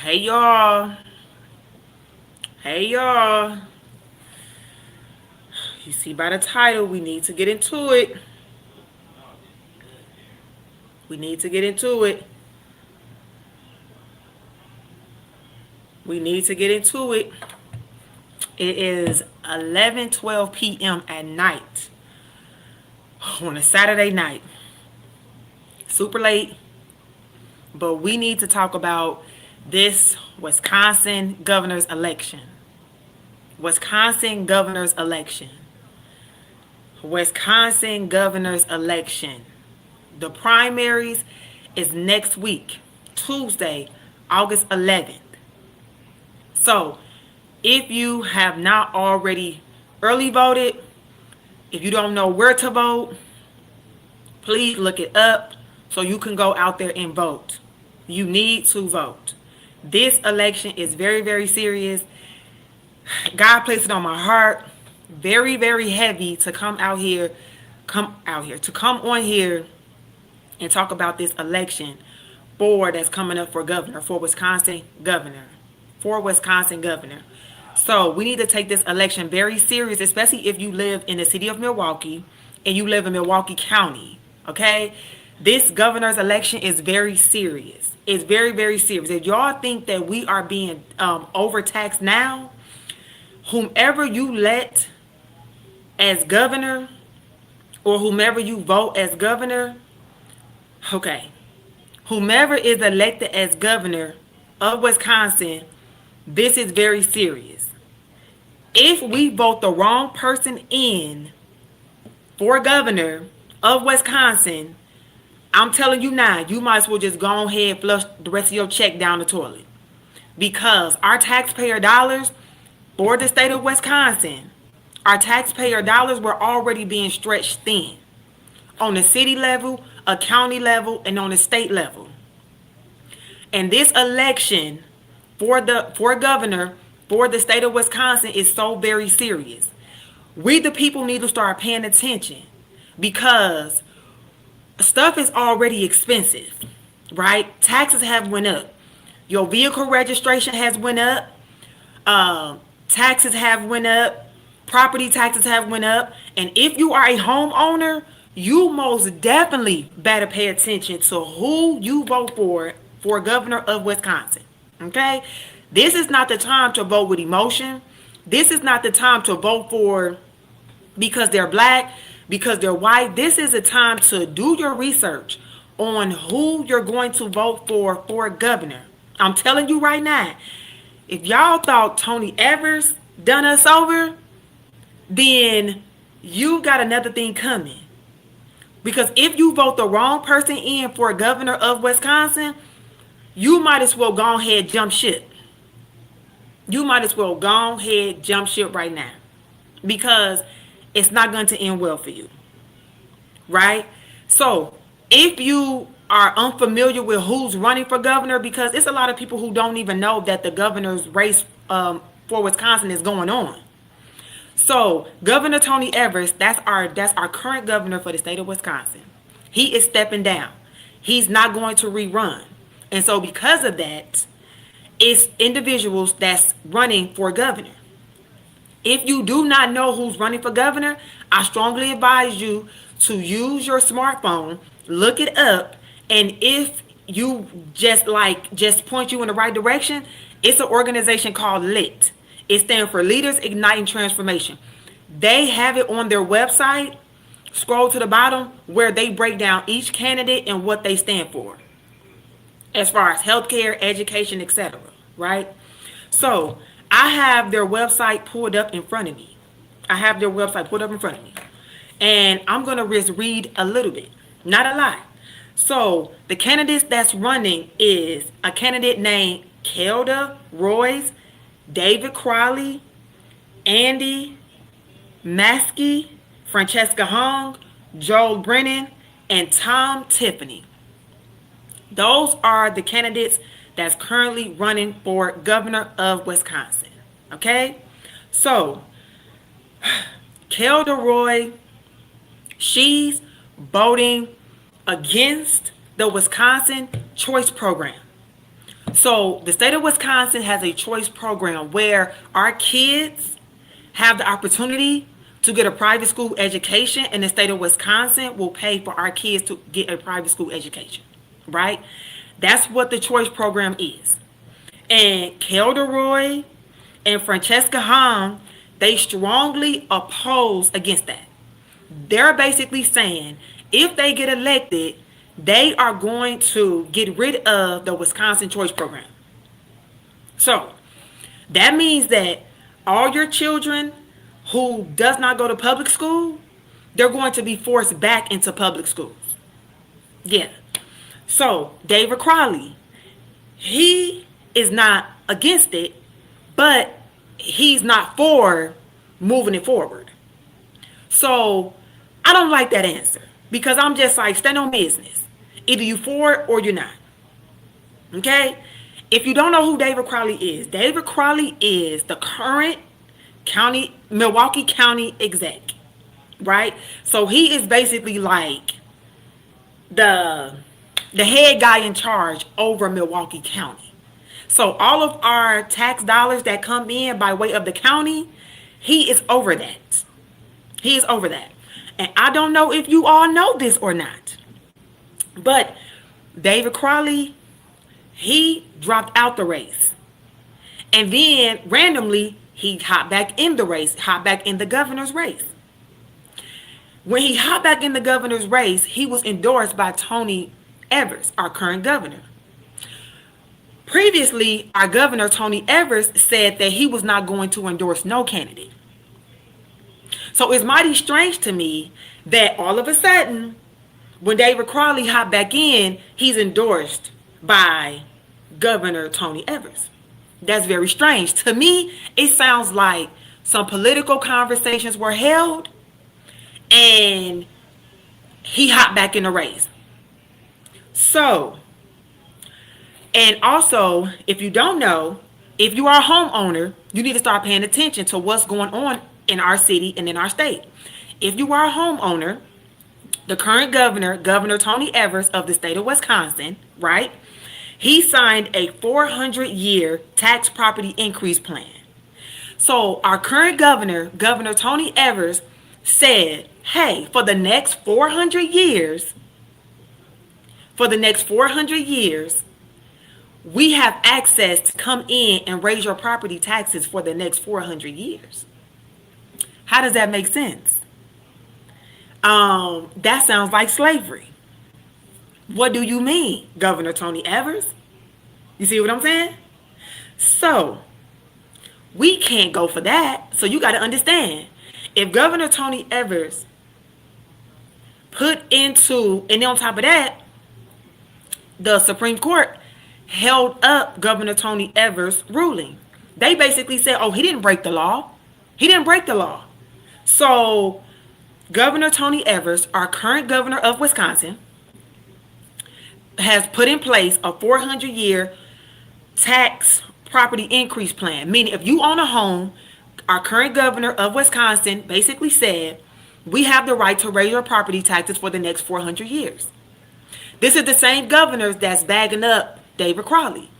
Hey y'all. Hey y'all. You see by the title, we need to get into it. We need to get into it. We need to get into it. It is 11:12 p.m. at night on a Saturday night. Super late, but we need to talk about this Wisconsin governor's election. Wisconsin governor's election. Wisconsin governor's election. The primaries is next week, Tuesday, August 11th. So, if you have not already early voted, if you don't know where to vote, please look it up so you can go out there and vote. You need to vote. This election is very, very serious. God placed it on my heart, very, very heavy to come on here and talk about this election that's coming up for governor, for Wisconsin governor. So we need to take this election very serious, especially if you live in the city of Milwaukee and you live in Milwaukee County. Okay, this governor's election is very serious. It's very, very serious. If y'all think that we are being overtaxed now, whomever you let as governor or whomever you vote as governor, okay, whomever is elected as governor of Wisconsin, this is very serious. If we vote the wrong person in for governor of Wisconsin, I'm telling you now, you might as well just go ahead and flush the rest of your check down the toilet. Because our taxpayer dollars for the state of Wisconsin, our taxpayer dollars were already being stretched thin on the city level, a county level, and on the state level. And this election for governor for the state of Wisconsin is so very serious. We the people need to start paying attention because stuff is already expensive, right? Taxes have went up. Your vehicle registration has went up. Taxes have went up. Property taxes have went up. And if you are a homeowner, you most definitely better pay attention to who you vote for governor of Wisconsin. Okay? This is not the time to vote with emotion. This is not the time to vote for because they're black, because they're white. This is a time to do your research on who you're going to vote for governor. I'm telling you right now, if y'all thought Tony Evers done us over, then you got another thing coming. Because if you vote the wrong person in for governor of Wisconsin, you might as well go ahead jump ship. You might as well go ahead jump ship right now. Because it's not going to end well for you. Right? So, if you are unfamiliar with who's running for governor, because it's a lot of people who don't even know that the governor's race for Wisconsin is going on. So, Governor Tony Evers, that's our current governor for the state of Wisconsin. He is stepping down. He's not going to rerun. And so because of that, it's individuals that's running for governor. If you do not know who's running for governor, I strongly advise you to use your smartphone, look it up, and if you just point you in the right direction, it's an organization called LIT. It stands for Leaders Igniting Transformation. They have it on their website. Scroll to the bottom where they break down each candidate and what they stand for as far as healthcare, education, etc. Right? So I have their website pulled up in front of me. And I'm going to just read a little bit, not a lot. So the candidates that's running is a candidate named Kelda Royce, David Crowley, Andy Maskey, Francesca Hong, Joel Brennan, and Tom Tiffany. Those are the candidates that's currently running for governor of Wisconsin. Okay? So, Kelda Roy, she's voting against the Wisconsin Choice Program. So the state of Wisconsin has a choice program where our kids have the opportunity to get a private school education, and the state of Wisconsin will pay for our kids to get a private school education, right? That's what the choice program is. And Kelderoy and Francesca Hahn, they strongly oppose against that. They're basically saying if they get elected, they are going to get rid of the Wisconsin Choice Program. So that means that all your children who does not go to public school, they're going to be forced back into public schools. Yeah. So David Crowley, he is not against it, but he's not for moving it forward. So I don't like that answer because I'm just like, stand on business. Either you for it or you're not. Okay? If you don't know who David Crowley is the current Milwaukee County exec, right? So he is basically like the head guy in charge over Milwaukee County. So all of our tax dollars that come in by way of the county, he is over that. He is over that. And I don't know if you all know this or not, but David Crowley, he dropped out the race. And then randomly, he hopped back in the race, hopped back in the governor's race. When he hopped back in the governor's race, he was endorsed by Tony Evers, our current governor. Previously, our governor, Tony Evers, said that he was not going to endorse no candidate. So it's mighty strange to me that all of a sudden, when David Crowley hopped back in, he's endorsed by Governor Tony Evers. That's very strange. To me, it sounds like some political conversations were held and he hopped back in the race. So, and also, if you don't know, if you are a homeowner, you need to start paying attention to what's going on in our city and in our state. If you are a homeowner, the current governor, Governor Tony Evers of the state of Wisconsin, right? He signed a 400-year tax property increase plan. So our current governor, Governor Tony Evers, said, hey, for the next 400 years, we have access to come in and raise your property taxes for the next 400 years. How does that make sense? That sounds like slavery. What do you mean, Governor Tony Evers? You see what I'm saying? So, we can't go for that. So you got to understand, if Governor Tony Evers put into, and on top of that, the Supreme Court held up Governor Tony Evers' ruling. They basically said, oh, he didn't break the law. He didn't break the law. So, Governor Tony Evers, our current governor of Wisconsin, has put in place a 400-year tax property increase plan. Meaning, if you own a home, our current governor of Wisconsin basically said, we have the right to raise your property taxes for the next 400 years. This is the same governor that's bagging up David Crowley.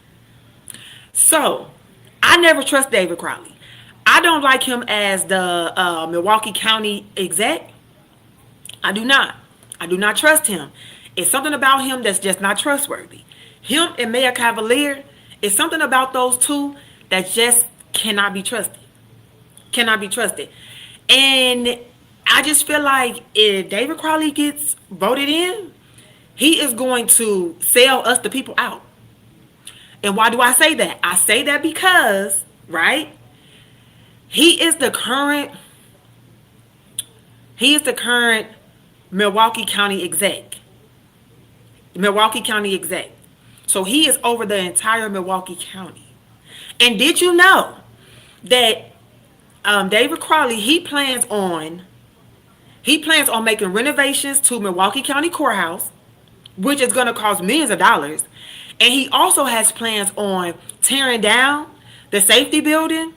So, I never trust David Crowley. I don't like him as the Milwaukee County exec. I do not. I do not trust him. It's something about him that's just not trustworthy. Him and Mayor Cavalier, it's something about those two that just cannot be trusted. Cannot be trusted. And I just feel like if David Crowley gets voted in, he is going to sell us the people out. And why do I say that? I say that because, right, he is the current Milwaukee County exec. Milwaukee County exec. So he is over the entire Milwaukee County. And did you know that David Crowley, he plans on making renovations to Milwaukee County Courthouse, which is going to cost millions of dollars. And he also has plans on tearing down the safety building,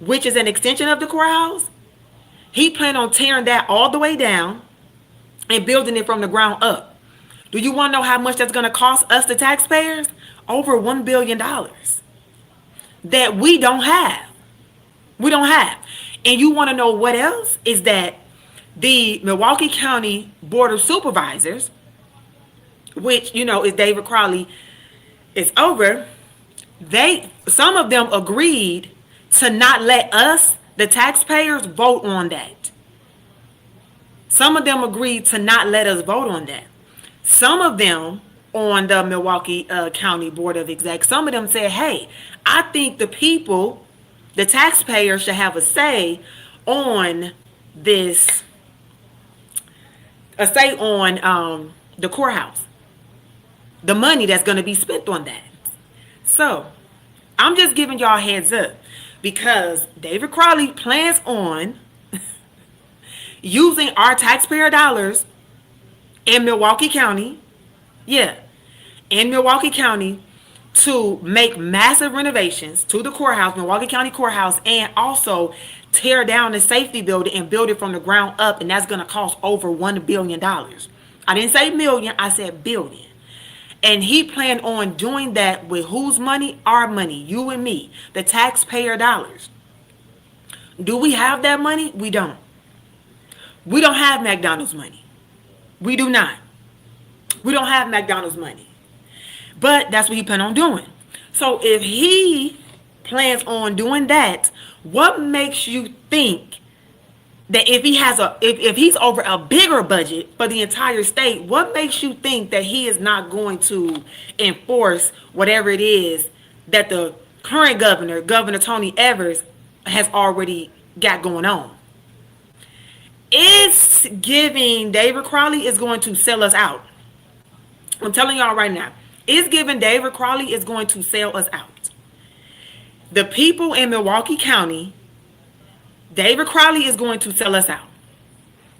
which is an extension of the courthouse. He plans on tearing that all the way down and building it from the ground up. Do you want to know how much that's going to cost us, the taxpayers? over $1 billion that we don't have. We don't have. And you want to know what else? Is that the Milwaukee County Board of Supervisors, which, is David Crowley, is over. Some of them agreed to not let us, the taxpayers, vote on that. Some of them agreed to not let us vote on that. Some of them on the Milwaukee County Board of Execs, some of them said, hey, I think the people, the taxpayers, should have a say on this, the courthouse, the money that's going to be spent on that. So I'm just giving y'all a heads up, because David Crowley plans on using our taxpayer dollars in Milwaukee County, in Milwaukee County, to make massive renovations to the courthouse, Milwaukee County Courthouse, and also tear down the safety building and build it from the ground up, and that's going to cost over $1 billion. I didn't say million, I said billion. And he planned on doing that with whose money? Our money, you and me, the taxpayer dollars. Do we have that money? We don't. We don't have McDonald's money. We do not. We don't have McDonald's money. But that's what he planned on doing. So if he plans on doing that, what makes you think that if he's over a bigger budget for the entire state, what makes you think that he is not going to enforce whatever it is that the current governor, Governor Tony Evers, has already got going on? It's giving David Crowley is going to sell us out. I'm telling y'all right now. It's giving David Crowley is going to sell us out. The people in Milwaukee County, David Crowley is going to sell us out.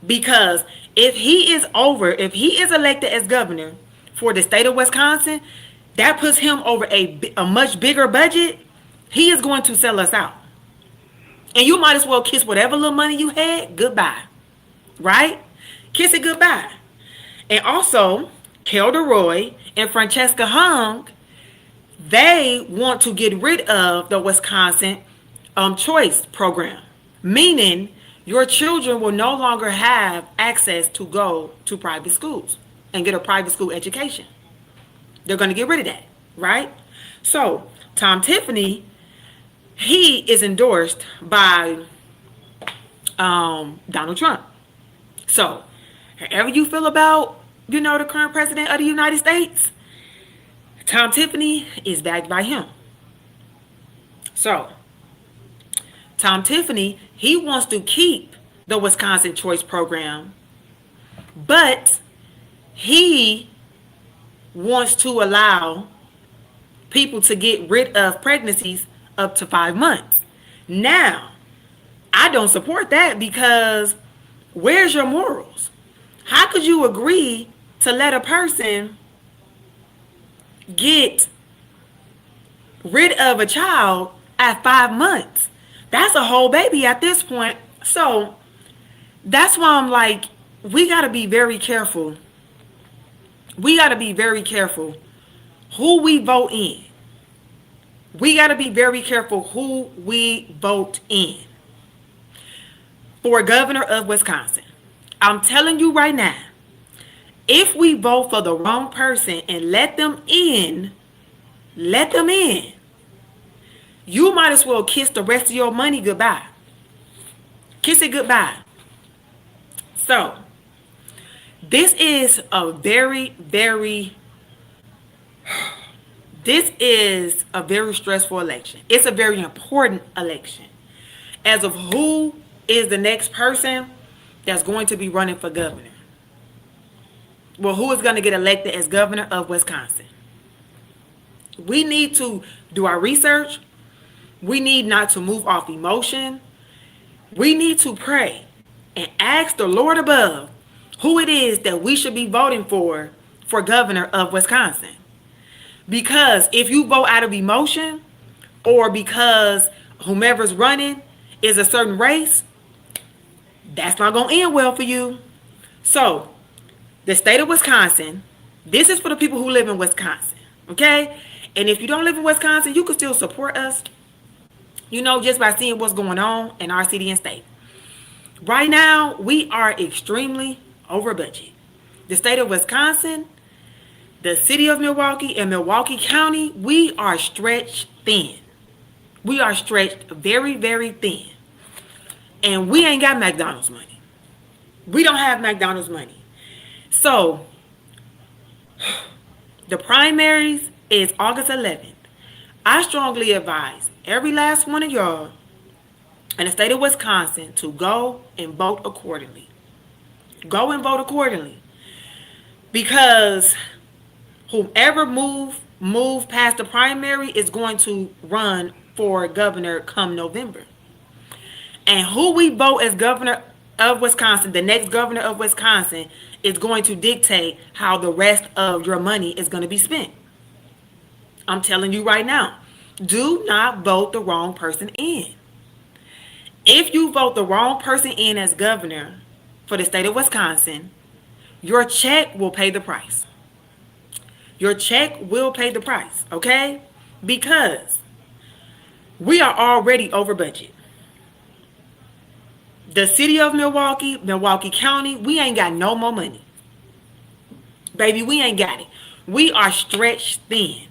Because if he is elected as governor for the state of Wisconsin, that puts him over a much bigger budget. He is going to sell us out. And you might as well kiss whatever little money you had goodbye. Right? Kiss it goodbye. And also, Kelda Roy and Francesca Hung, they want to get rid of the Wisconsin choice program. Meaning, your children will no longer have access to go to private schools and get a private school education. They're going to get rid of that, right? So, Tom Tiffany, he is endorsed by Donald Trump. So, however you feel about, the current president of the United States, Tom Tiffany is backed by him. So, Tom Tiffany, he wants to keep the Wisconsin Choice Program, but he wants to allow people to get rid of pregnancies up to 5 months. Now, I don't support that, because where's your morals? How could you agree to let a person get rid of a child at 5 months? That's a whole baby at this point. So that's why I'm like, we got to be very careful. We got to be very careful who we vote in. We got to be very careful who we vote in for governor of Wisconsin. I'm telling you right now, if we vote for the wrong person and let them in, you might as well kiss the rest of your money goodbye. Kiss it goodbye. So, this is a very stressful election. It's a very important election. As of who is the next person that's going to be running for governor. Well, who is going to get elected as governor of Wisconsin? We need to do our research. We need not to move off emotion. We need to pray and ask the Lord above who it is that we should be voting for governor of Wisconsin. Because if you vote out of emotion, or because whomever's running is a certain race, that's not going to end well for you. So, the state of Wisconsin, this is for the people who live in Wisconsin, okay? And if you don't live in Wisconsin, you can still support us, just by seeing what's going on in our city and state. Right now, we are extremely over budget. The state of Wisconsin, the city of Milwaukee, and Milwaukee County, we are stretched thin. We are stretched very, very thin. And we ain't got McDonald's money. We don't have McDonald's money. So, the primaries is August 11th. I strongly advise every last one of y'all in the state of Wisconsin to go and vote accordingly. Go and vote accordingly. Because whoever move past the primary is going to run for governor come November. And who we vote as governor of Wisconsin, the next governor of Wisconsin, is going to dictate how the rest of your money is going to be spent. I'm telling you right now, do not vote the wrong person in. If you vote the wrong person in as governor for the state of Wisconsin, your check will pay the price. Your check will pay the price, okay? Because we are already over budget. The city of Milwaukee, Milwaukee County, we ain't got no more money. Baby, we ain't got it. We are stretched thin.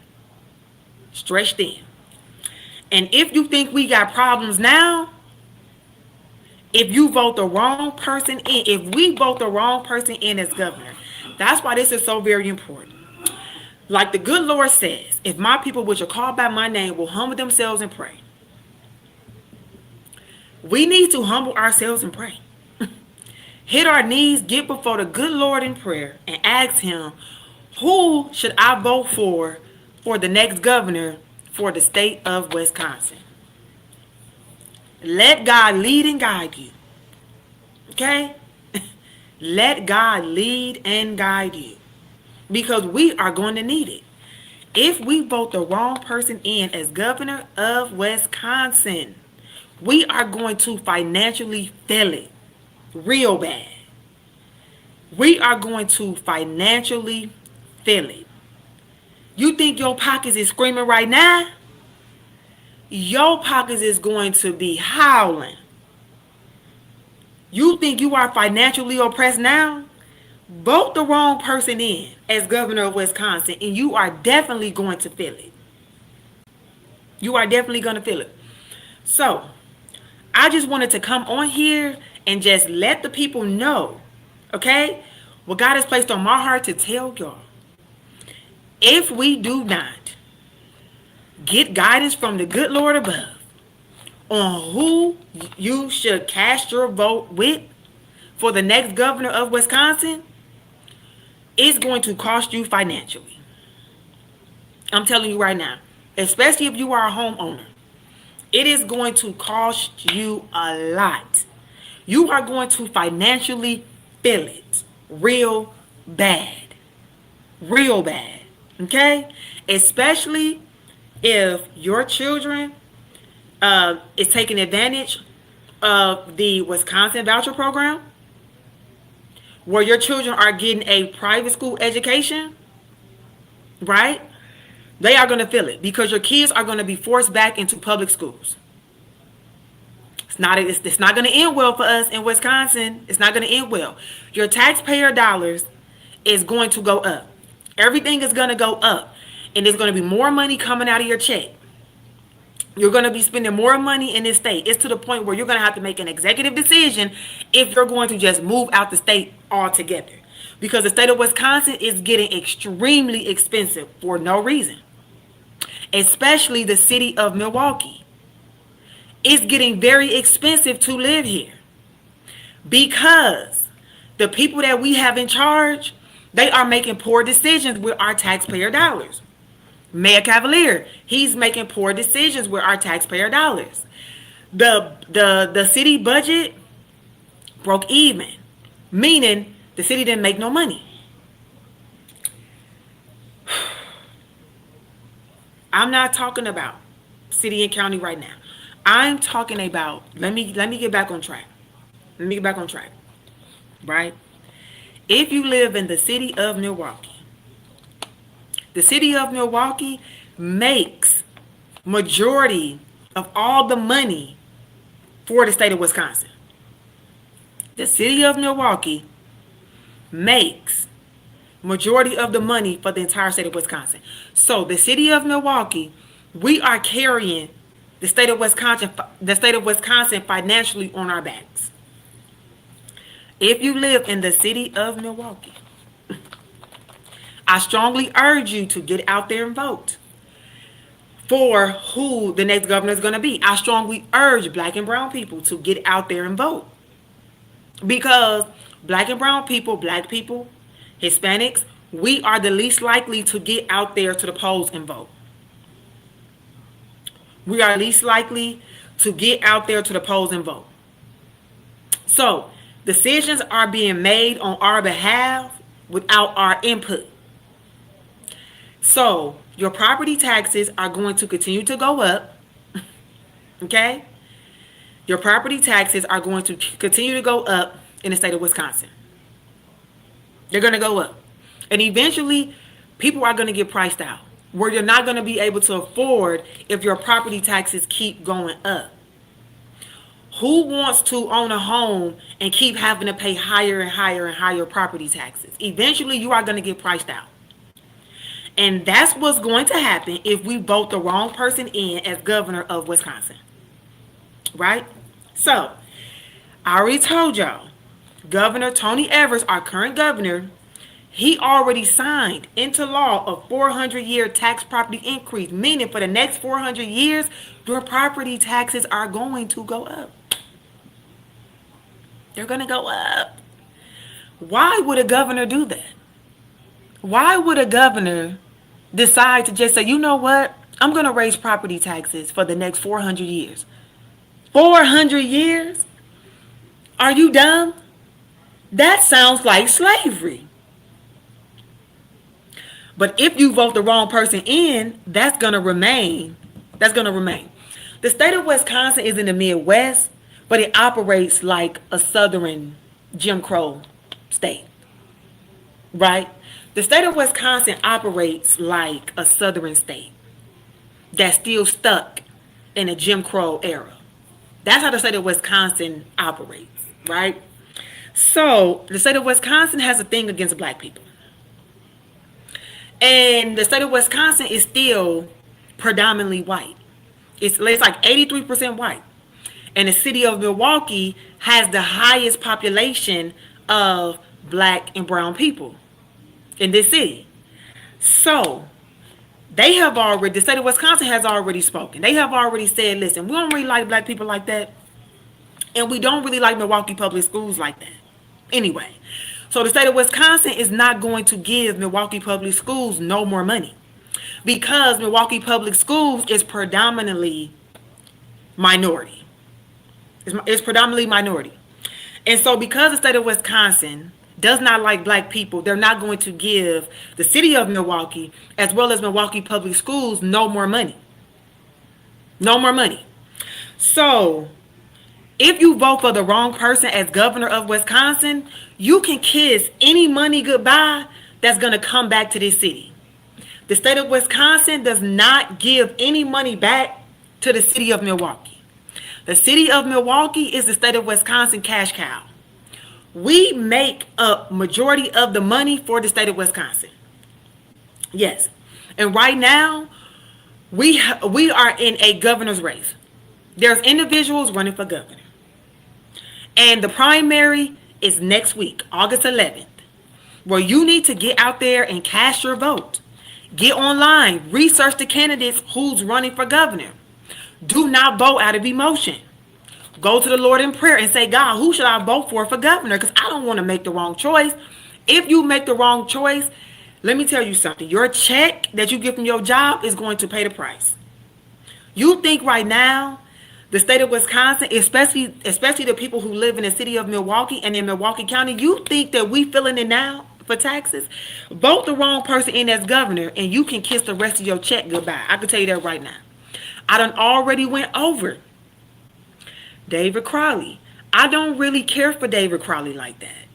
Stretched thin. And if you think we got problems now, if you vote the wrong person in, if we vote the wrong person in as governor, that's why this is so very important. Like the good Lord says, if my people which are called by my name will humble themselves and pray. We need to humble ourselves and pray. Hit our knees, get before the good Lord in prayer, and ask him, who should I vote for the next governor for the state of Wisconsin? Let God lead and guide you. Okay? Let God lead and guide you. Because we are going to need it. If we vote the wrong person in as governor of Wisconsin, we are going to financially fail it real bad. We are going to financially fail it. You think your pockets is screaming right now? Your pockets is going to be howling. You think you are financially oppressed now? Vote the wrong person in as governor of Wisconsin, and you are definitely going to feel it. You are definitely going to feel it. So, I just wanted to come on here and just let the people know, okay, what God has placed on my heart to tell y'all. If we do not get guidance from the good Lord above on who you should cast your vote with for the next governor of Wisconsin, it's going to cost you financially. I'm telling you right now, especially if you are a homeowner. It is going to cost you a lot. You are going to financially feel it real bad. Real bad. Okay? Especially if your children is taking advantage of the Wisconsin voucher program, where your children are getting a private school education, right? They are going to feel it because your kids are going to be forced back into public schools. It's not going to end well for us in Wisconsin. It's not going to end well. Your taxpayer dollars is going to go up. Everything is going to go up. And there's going to be more money coming out of your check. You're going to be spending more money in this state. It's to the point where you're going to have to make an executive decision if you're going to just move out the state altogether. Because the state of Wisconsin is getting extremely expensive for no reason. Especially the city of Milwaukee. It's getting very expensive to live here. Because the people that we have in charge, they are making poor decisions with our taxpayer dollars. Mayor Cavalier, he's making poor decisions with our taxpayer dollars. The city budget broke even, meaning the city didn't make no money. I'm not talking about city and county right now. I'm talking about, let me get back on track. Let me get back on track. Right? If you live in the city of Milwaukee, makes majority of all the money for the state of Wisconsin. The city of Milwaukee makes majority of the money for the entire state of Wisconsin. So the city of Milwaukee, we are carrying the state of Wisconsin financially on our backs. If you live in the city of Milwaukee, I strongly urge you to get out there and vote for who the next governor is going to be. I strongly urge black and brown people to get out there and vote. Because black and brown people, black people, Hispanics, we are the least likely to get out there to the polls and vote. We are least likely to get out there to the polls and vote. So decisions are being made on our behalf without our input. So your property taxes are going to continue to go up. Okay? Your property taxes are going to continue to go up in the state of Wisconsin. They're going to go up. And eventually, people are going to get priced out, where you're not going to be able to afford if your property taxes keep going up. Who wants to own a home and keep having to pay higher and higher and higher property taxes? Eventually, you are going to get priced out. And that's what's going to happen if we vote the wrong person in as governor of Wisconsin. Right? So, I already told y'all, Governor Tony Evers, our current governor, he already signed into law a 400-year tax property increase, meaning for the next 400 years, your property taxes are going to go up. They're going to go up. Why would a governor do that? Why would a governor decide to just say, you know what? I'm going to raise property taxes for the next 400 years. 400 years? Are you dumb? That sounds like slavery. But if you vote the wrong person in, that's going to remain. That's going to remain. The state of Wisconsin is in the Midwest, but it operates like a southern Jim Crow state. Right? The state of Wisconsin operates like a southern state that's still stuck in a Jim Crow era. That's how the state of Wisconsin operates, right? So the state of Wisconsin has a thing against black people. And the state of Wisconsin is still predominantly white. It's like 83% white. And the city of Milwaukee has the highest population of black and brown people in this city. So the state of Wisconsin has already spoken. They have already said, listen, we don't really like black people like that. And we don't really like Milwaukee public schools like that. Anyway, so the state of Wisconsin is not going to give Milwaukee public schools no more money, because Milwaukee public schools is predominantly minority. It's predominantly minority. And so because the state of Wisconsin does not like black people, they're not going to give the city of Milwaukee as well as Milwaukee public schools no more money. No more money. So if you vote for the wrong person as governor of Wisconsin, you can kiss any money goodbye that's going to come back to this city. The state of Wisconsin does not give any money back to the city of Milwaukee. The city of Milwaukee is the state of Wisconsin cash cow. We make up majority of the money for the state of Wisconsin. Yes. And right now, we are in a governor's race. There's individuals running for governor. And the primary is next week, August 11th, where you need to get out there and cast your vote. Get online, research the candidates who's running for governor. Do not vote out of emotion. Go to the Lord in prayer and say, God, who should I vote for governor? Because I don't want to make the wrong choice. If you make the wrong choice, let me tell you something. Your check that you get from your job is going to pay the price. You think right now, the state of Wisconsin, especially the people who live in the city of Milwaukee and in Milwaukee County, you think that we feeling it now for taxes? Vote the wrong person in as governor and you can kiss the rest of your check goodbye. I can tell you that right now. I done already went over David Crowley. I don't really care for David Crowley like that.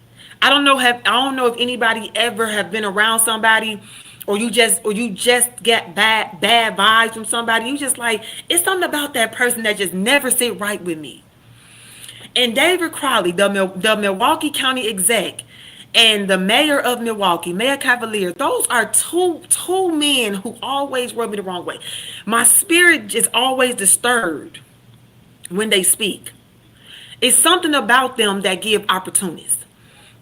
I don't know if anybody ever have been around somebody or you just get bad vibes from somebody. You just like, it's something about that person that just never sit right with me. And David Crowley, the Milwaukee County exec, and the mayor of Milwaukee, Mayor Cavalier, those are two men who always rub me the wrong way. My spirit is always disturbed when they speak. It's something about them that give opportunists.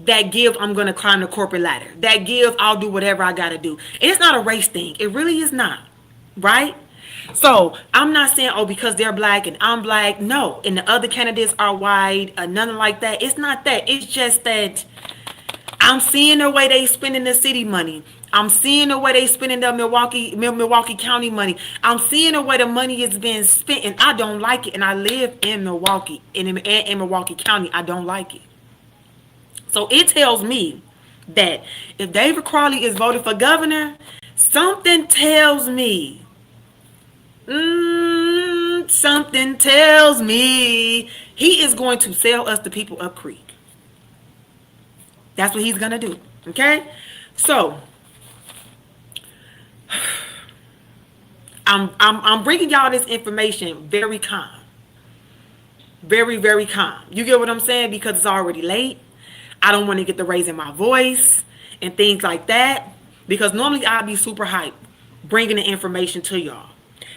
That give, I'm going to climb the corporate ladder. That give, I'll do whatever I got to do. And it's not a race thing. It really is not. Right? So I'm not saying, oh, because they're black and I'm black. No. And the other candidates are white. Nothing like that. It's not that. It's just that I'm seeing the way they spending the city money. I'm seeing the way they spending the Milwaukee County money. I'm seeing the way the money is being spent, and I don't like it. And I live in Milwaukee, in Milwaukee County. I don't like it. So it tells me that if David Crowley is voted for governor, something tells me, something tells me he is going to sell us the people up creek. That's what he's going to do. Okay? So I'm bringing y'all this information very calm. Very, very calm. You get what I'm saying? Because it's already late. I don't want to get the raise in my voice and things like that. Because normally I'd be super hyped bringing the information to y'all.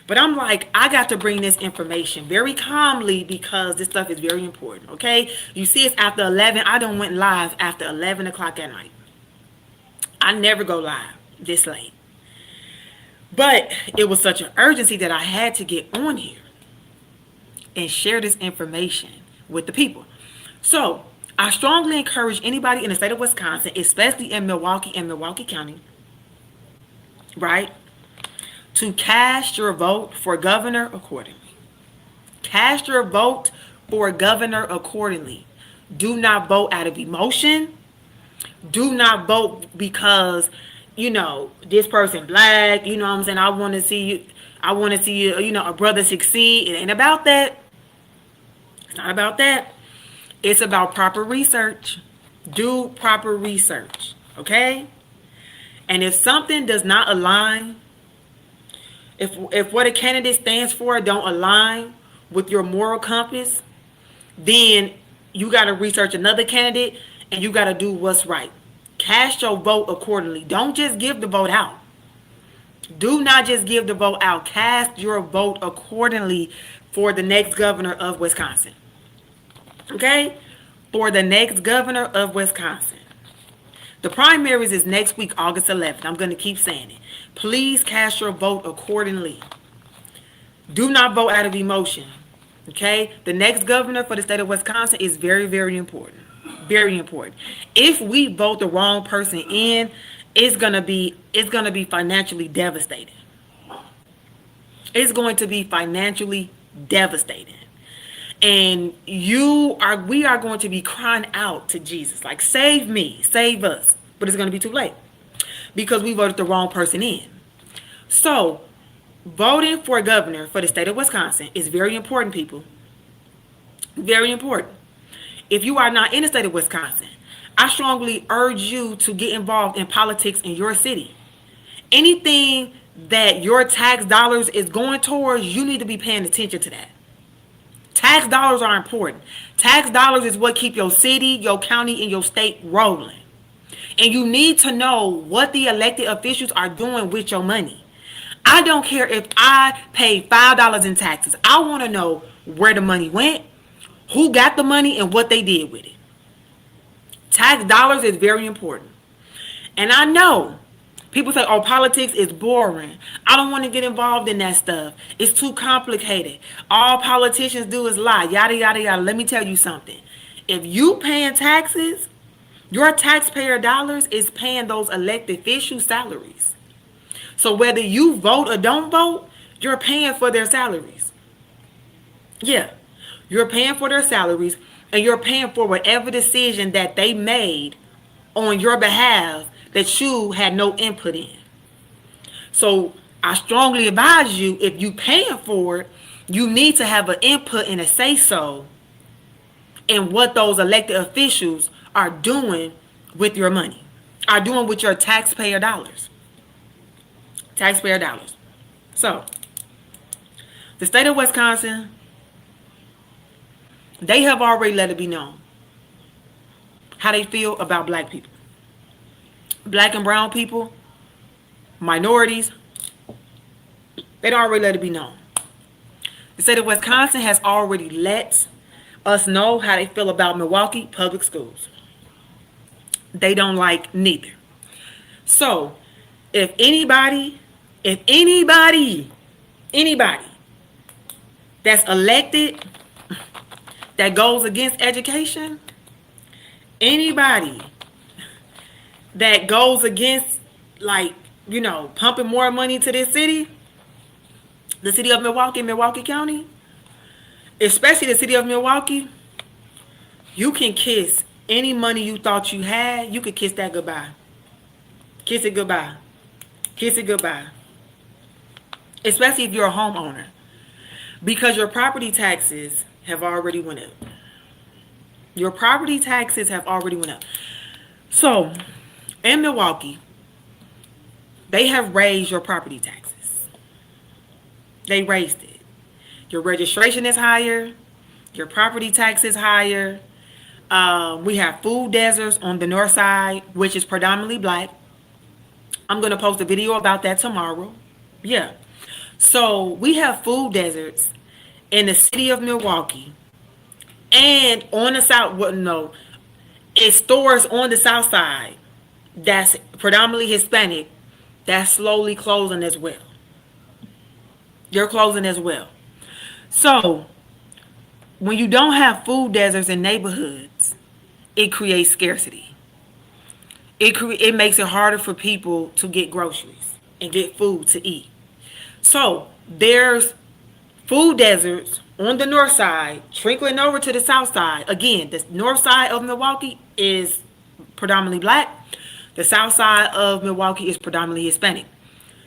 But I'm like, I got to bring this information very calmly because this stuff is very important, okay? You see, it's after 11. I done went live after 11 o'clock at night. I never go live this late. But it was such an urgency that I had to get on here and share this information with the people. So I strongly encourage anybody in the state of Wisconsin, especially in Milwaukee and Milwaukee County, right, to cast your vote for governor accordingly. Cast your vote for governor accordingly. Do not vote out of emotion. Do not vote because, you know, this person black, you know what I'm saying? I want to see you, you know, a brother succeed. It ain't about that. It's not about that. It's about proper research. Do proper research, okay? And if something does not align, if what a candidate stands for don't align with your moral compass, then you got to research another candidate and you got to do what's right. Cast your vote accordingly. Don't just give the vote out. Do not just give the vote out. Cast your vote accordingly for the next governor of Wisconsin. Okay? For the next governor of Wisconsin. The primaries is next week, August 11th. I'm going to keep saying it. Please cast your vote accordingly. Do not vote out of emotion. Okay? The next governor for the state of Wisconsin is very, very important. Very important. If we vote the wrong person in, it's gonna be financially devastating. It's going to be financially devastating. And we are going to be crying out to Jesus, like, save me, save us. But it's going to be too late because we voted the wrong person in. So voting for governor for the state of Wisconsin is very important, people. Very important. If you are not in the state of Wisconsin, I strongly urge you to get involved in politics in your city. Anything that your tax dollars is going towards, you need to be paying attention to that. Tax dollars are important. Tax dollars is what keep your city, your county, and your state rolling. And you need to know what the elected officials are doing with your money. I don't care if I paid $5 in taxes. I want to know where the money went, who got the money, and what they did with it. Tax dollars is very important. And I know people say, oh, politics is boring. I don't want to get involved in that stuff. It's too complicated. All politicians do is lie, yada, yada, yada. Let me tell you something. If you paying taxes, your taxpayer dollars is paying those elected officials' salaries. So whether you vote or don't vote, you're paying for their salaries. Yeah, you're paying for their salaries, and you're paying for whatever decision that they made on your behalf that you had no input in. So I strongly advise you, if you paying for it, you need to have an input and a say-so in what those elected officials are doing with your money, are doing with your taxpayer dollars. Taxpayer dollars. So, the state of Wisconsin, they have already let it be known how they feel about black people. Black and brown people, minorities, they don't already let it be known. The state of Wisconsin has already let us know how they feel about Milwaukee public schools. They don't like neither. So, if anybody that's elected that goes against education, anybody that goes against, like, pumping more money to this city, the city of Milwaukee, Milwaukee County, especially the city of Milwaukee, you can kiss any money you thought you had, you could kiss that goodbye. Kiss it goodbye. Kiss it goodbye. Especially if you're a homeowner. Because your property taxes have already went up. Your property taxes have already went up. So, in Milwaukee, they have raised your property taxes. They raised it. Your registration is higher. Your property tax is higher. We have food deserts on the north side, which is predominantly black. I'm going to post a video about that tomorrow. Yeah. So we have food deserts in the city of Milwaukee. And on the south, it's stores on the south side that's predominantly Hispanic that's slowly closing as well. They're closing as well. So when you don't have food deserts in neighborhoods, it creates scarcity. It makes it harder for people to get groceries and get food to eat. So there's food deserts on the north side, trickling over to the south side. Again, the north side of Milwaukee is predominantly black. The south side of Milwaukee is predominantly Hispanic.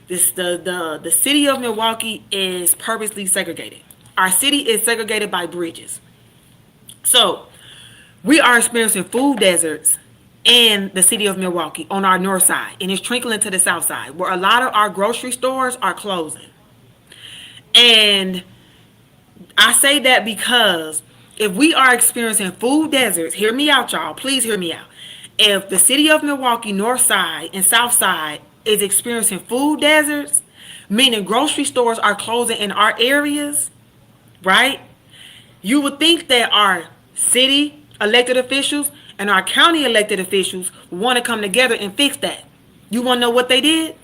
The city of Milwaukee is purposely segregated. Our city is segregated by bridges. So we are experiencing food deserts in the city of Milwaukee on our north side, and it's trickling to the south side, where a lot of our grocery stores are closing. And I say that because if we are experiencing food deserts, hear me out, y'all. Please hear me out. If the city of Milwaukee north side and south side is experiencing food deserts, meaning grocery stores are closing in our areas, right? You would think that our city elected officials and our county elected officials want to come together and fix that. You want to know what they did?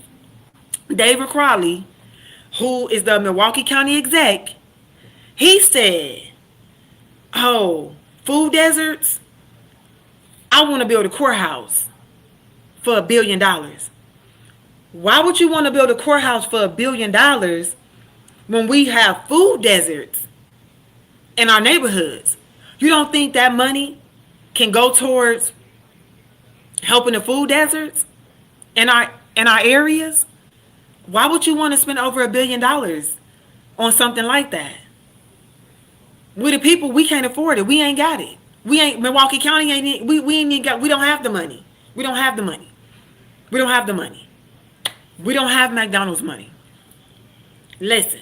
David Crowley, who is the Milwaukee County exec, he said, food deserts? I want to build a courthouse for $1 billion. Why would you want to build a courthouse for $1 billion when we have food deserts in our neighborhoods? You don't think that money can go towards helping the food deserts in our areas? Why would you want to spend over $1 billion on something like that? We the people, we can't afford it. We ain't got it. Milwaukee County ain't. We ain't got. We don't have the money. We don't have the money. We don't have the money. We don't have McDonald's money. Listen,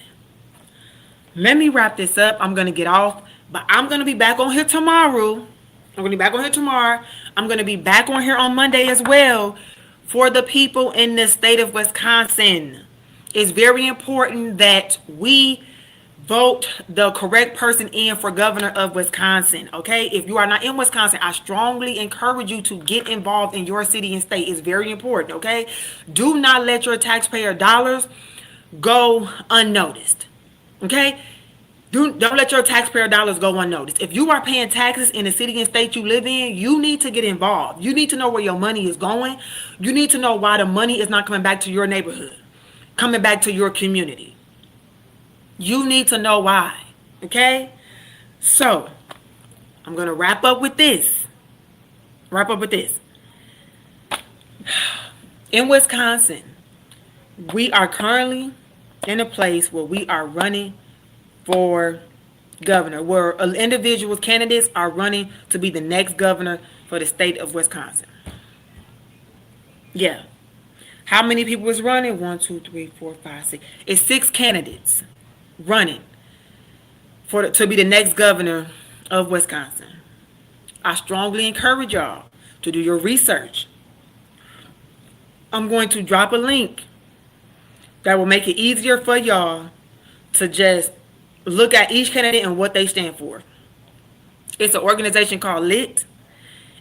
let me wrap this up. I'm gonna get off, but I'm gonna be back on here tomorrow. I'm gonna be back on here tomorrow. I'm gonna be back on here on Monday as well for the people in the state of Wisconsin. It's very important that we vote the correct person in for governor of Wisconsin, okay? If you are not in Wisconsin, I strongly encourage you to get involved in your city and state. It's very important, okay? Do not let your taxpayer dollars go unnoticed, okay? Don't let your taxpayer dollars go unnoticed. If you are paying taxes in the city and state you live in, you need to get involved. You need to know where your money is going. You need to know why the money is not coming back to your neighborhood, coming back to your community. You need to know why, okay? So, I'm going to wrap up with this. In Wisconsin, we are currently in a place where we are running for governor, where individual candidates are running to be the next governor for the state of Wisconsin. Yeah. How many people is running? 1, 2, 3, 4, 5, 6. It's 6 candidates running to be the next governor of Wisconsin. I strongly encourage y'all to do your research. I'm going to drop a link that will make it easier for y'all to just look at each candidate and what they stand for. It's an organization called LIT.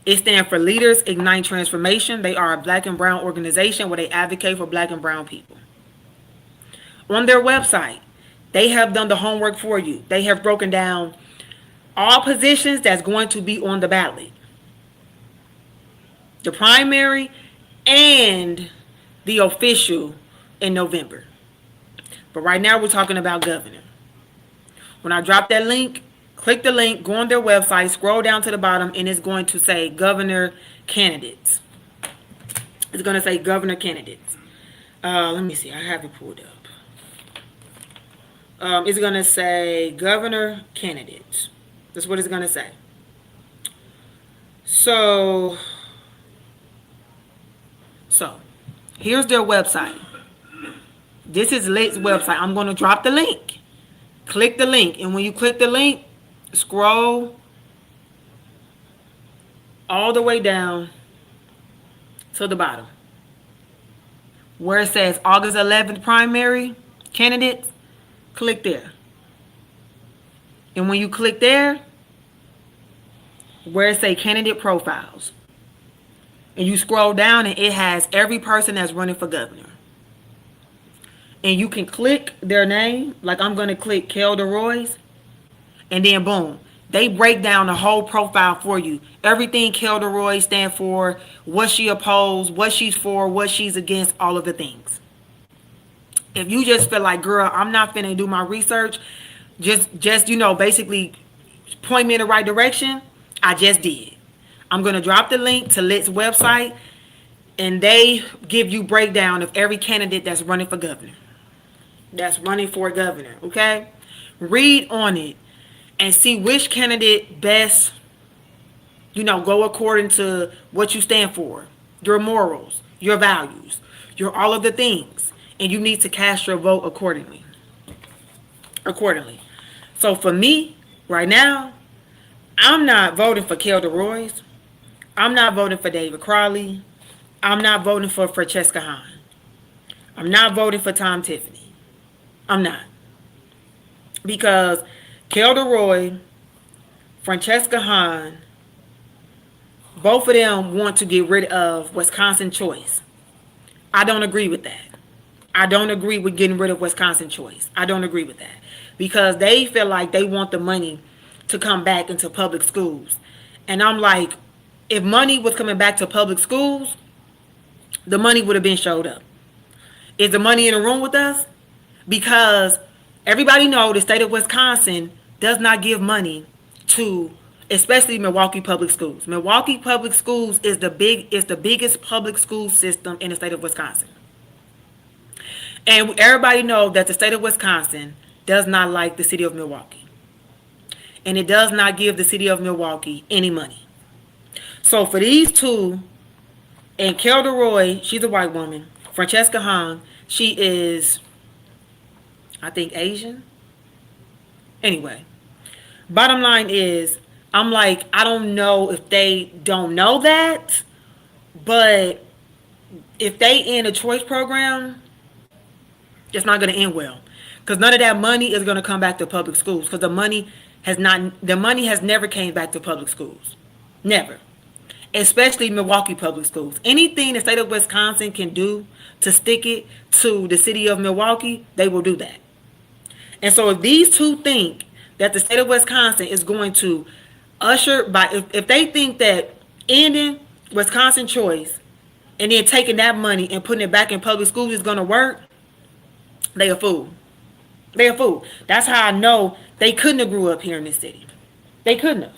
It stands for Leaders Ignite Transformation. They are a black and brown organization where they advocate for black and brown people. On their website, they have done the homework for you. They have broken down all positions that's going to be on the ballot. The primary and the official in November. But right now we're talking about governor. When I drop that link, click the link, go on their website, scroll down to the bottom, and it's going to say governor candidates. It's going to say governor candidates. Let me see. I have it pulled up. It's going to say governor candidates. That's what it's going to say. So here's their website. This is LIT's website. I'm going to drop the link. Click the link. And when you click the link, scroll all the way down to the bottom. Where it says August 11th primary candidates, click there. And when you click there, where it says candidate profiles, and you scroll down and it has every person that's running for governor. And you can click their name, like I'm going to click Kelda Royce, and then boom, they break down the whole profile for you. Everything Kelda Royce stands for, what she opposed, what she's for, what she's against, all of the things. If you just feel like, girl, I'm not finna do my research, just basically point me in the right direction, I just did. I'm going to drop the link to LIT's website, and they give you breakdown of every candidate that's running for governor. That's running for governor, okay? Read on it and see which candidate best, go according to what you stand for, your morals, your values, your all of the things, and you need to cast your vote accordingly. So for me, right now, I'm not voting for Kelda Royce. I'm not voting for David Crowley. I'm not voting for Francesca Hahn. I'm not voting for Tom Tiffany. I'm not. Because Kelda Roy, Francesca Hahn, both of them want to get rid of Wisconsin Choice. I don't agree with that. I don't agree with getting rid of Wisconsin Choice. I don't agree with that. Because they feel like they want the money to come back into public schools. And I'm like, if money was coming back to public schools, the money would have been showed up. Is the money in the room with us? Because everybody know the state of Wisconsin does not give money to, especially Milwaukee Public Schools. Milwaukee Public Schools is the biggest public school system in the state of Wisconsin. And everybody know that the state of Wisconsin does not like the city of Milwaukee. And it does not give the city of Milwaukee any money. So for these two, and Kelda Roy, she's a white woman. Francesca Hahn, she is, I think, Asian. Anyway, bottom line is, I'm like, I don't know if they don't know that, but if they in a choice program, it's not going to end well. Because none of that money is going to come back to public schools. Because the money has never came back to public schools. Never. Especially Milwaukee Public Schools. Anything the state of Wisconsin can do to stick it to the city of Milwaukee, they will do that. And so if these two think that the state of Wisconsin is going to if they think that ending Wisconsin Choice and then taking that money and putting it back in public schools is going to work, they a fool. They a fool. That's how I know they couldn't have grew up here in this city. They couldn't have.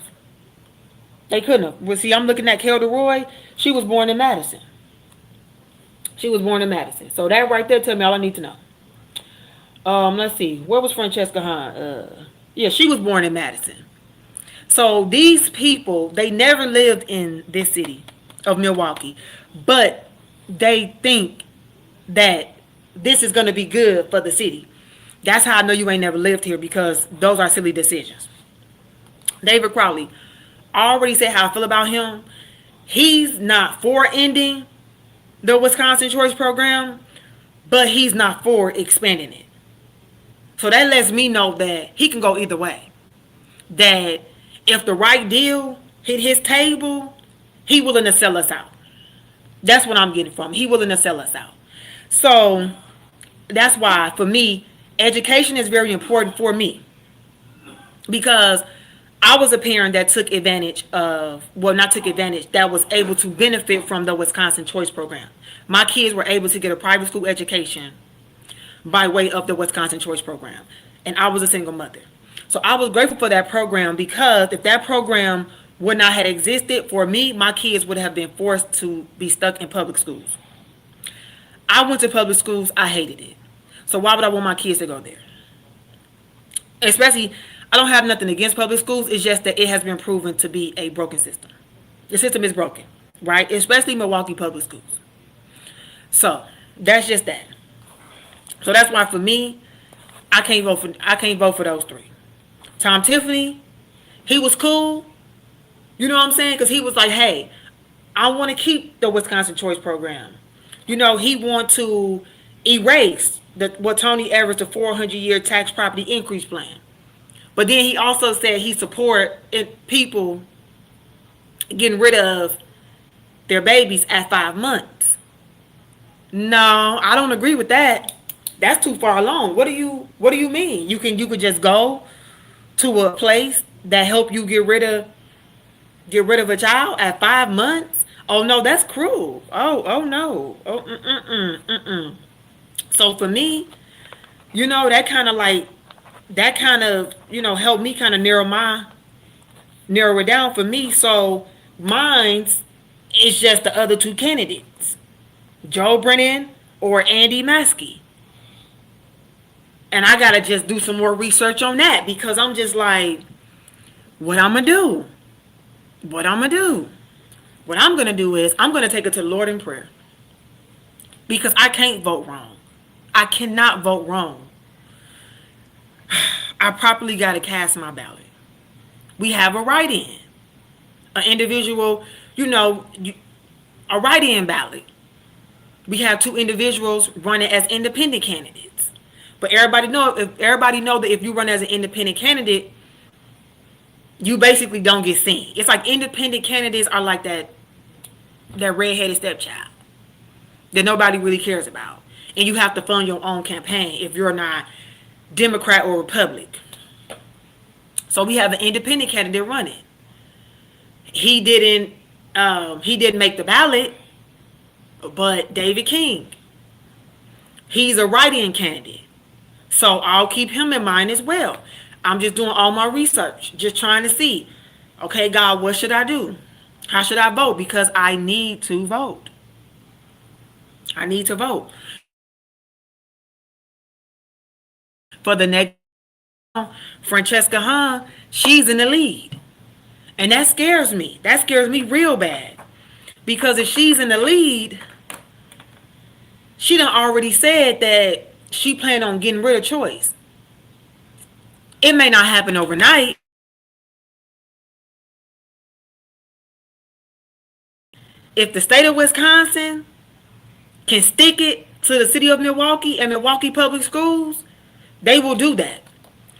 Well, see, I'm looking at Kelda Roy. She was born in Madison. So that right there tell me all I need to know. Let's see. Where was Francesca Hahn? Yeah, she was born in Madison. So these people, they never lived in this city of Milwaukee. But they think that this is going to be good for the city. That's how I know you ain't never lived here, because those are silly decisions. David Crowley, I already said how I feel about him. He's not for ending the Wisconsin Choice Program, but he's not for expanding it. So that lets me know that he can go either way. That if the right deal hit his table, he willing to sell us out. That's what I'm getting from him. He willing to sell us out. So that's why, for me, education is very important for me, because I was a parent that took advantage of, well, not took advantage, that was able to benefit from the Wisconsin Choice Program. My kids were able to get a private school education by way of the Wisconsin Choice Program. And I was a single mother. So I was grateful for that program, because if that program would not have existed for me, my kids would have been forced to be stuck in public schools. I went to public schools. I hated it. So why would I want my kids to go there? Especially, I don't have nothing against public schools. It's just that it has been proven to be a broken system. The system is broken, right? Especially Milwaukee public schools. So that's just that. So that's why, for me, I can't vote for those three. Tom Tiffany, he was cool. You know what I'm saying? Because he was like, hey, I want to keep the Wisconsin Choice Program. You know, he want to erase what Tony Evers, the 400-year tax property increase plan. But then he also said he support people getting rid of their babies at 5 months. No, I don't agree with that. That's too far along. What do you mean? You could just go to a place that help you get rid of a child at 5 months? Oh no, that's cruel. Oh no. Oh. So for me, that kind of helped me kind of narrow it down for me. So mine's is just the other two candidates, Joe Brennan or Andy Maskey. And I gotta just do some more research on that, because I'm just like, what I'm gonna do? What I'm gonna do is I'm gonna take it to the Lord in prayer, because I can't vote wrong. I cannot vote wrong. I properly gotta cast my ballot. We have a write-in, an individual, a write-in ballot. We have two individuals running as independent candidates. But everybody know that if you run as an independent candidate, you basically don't get seen. It's like independent candidates are like that redheaded stepchild that nobody really cares about. And you have to fund your own campaign if you're not Democrat or Republican. So we have an independent candidate running. He didn't make the ballot, but David King, he's a write-in candidate. So I'll keep him in mind as well. I'm just doing all my research, just trying to see, okay, God, what should I do? How should I vote? Because I need to vote. I need to vote. For the next, Francesca Hahn, she's in the lead. And that scares me. That scares me real bad. Because if she's in the lead, she done already said that she planned on getting rid of choice. It may not happen overnight. If the state of Wisconsin can stick it to the city of Milwaukee and Milwaukee Public Schools, they will do that.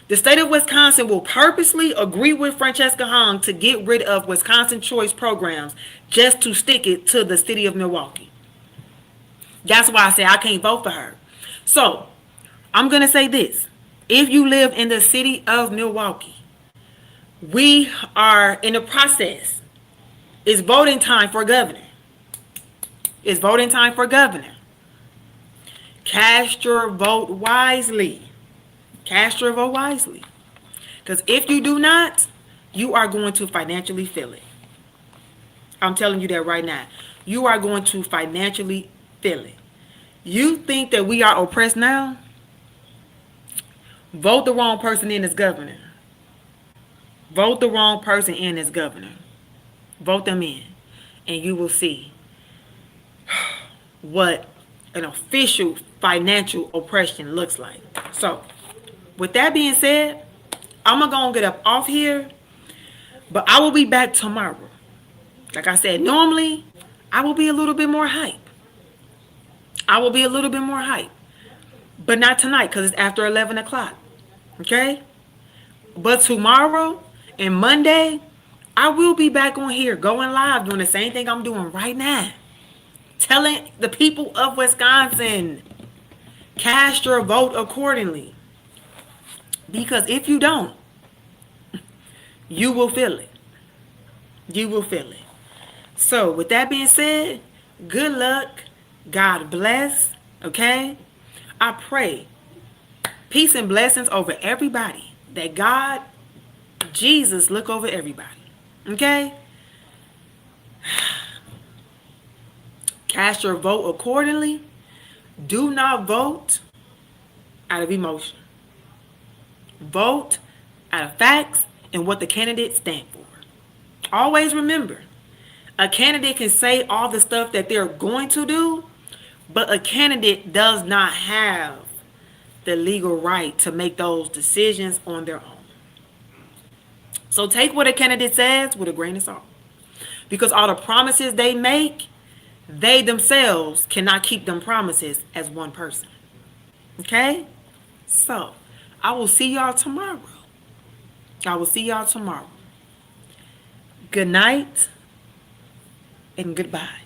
The state of Wisconsin will purposely agree with Francesca Hahn to get rid of Wisconsin choice programs just to stick it to the city of Milwaukee. That's why I say I can't vote for her. So, I'm going to say this. If you live in the city of Milwaukee, we are in the process. It's voting time for governor. It's voting time for governor. Cast your vote wisely. Cast your vote wisely. Because if you do not, you are going to financially feel it. I'm telling you that right now. You are going to financially feel it. You think that we are oppressed now? Vote the wrong person in as governor. Vote the wrong person in as governor. Vote them in. And you will see what an official financial oppression looks like. So, with that being said, I'm going to get up off here, but I will be back tomorrow. Like I said, normally I will be a little bit more hype. I will be a little bit more hype. But not tonight because it's after 11 o'clock. Okay? But tomorrow and Monday, I will be back on here going live doing the same thing I'm doing right now. Telling the people of Wisconsin, cast your vote accordingly. Because if you don't, you will feel it. You will feel it. So, with that being said, good luck. God bless. Okay? I pray peace and blessings over everybody. That God, Jesus, look over everybody. Okay? Cast your vote accordingly. Do not vote out of emotion. Vote out of facts and what the candidates stand for. Always remember, a candidate can say all the stuff that they're going to do, but a candidate does not have the legal right to make those decisions on their own. So take what a candidate says with a grain of salt. Because all the promises they make, they themselves cannot keep them promises as one person. Okay? So, I will see y'all tomorrow. I will see y'all tomorrow. Good night and goodbye.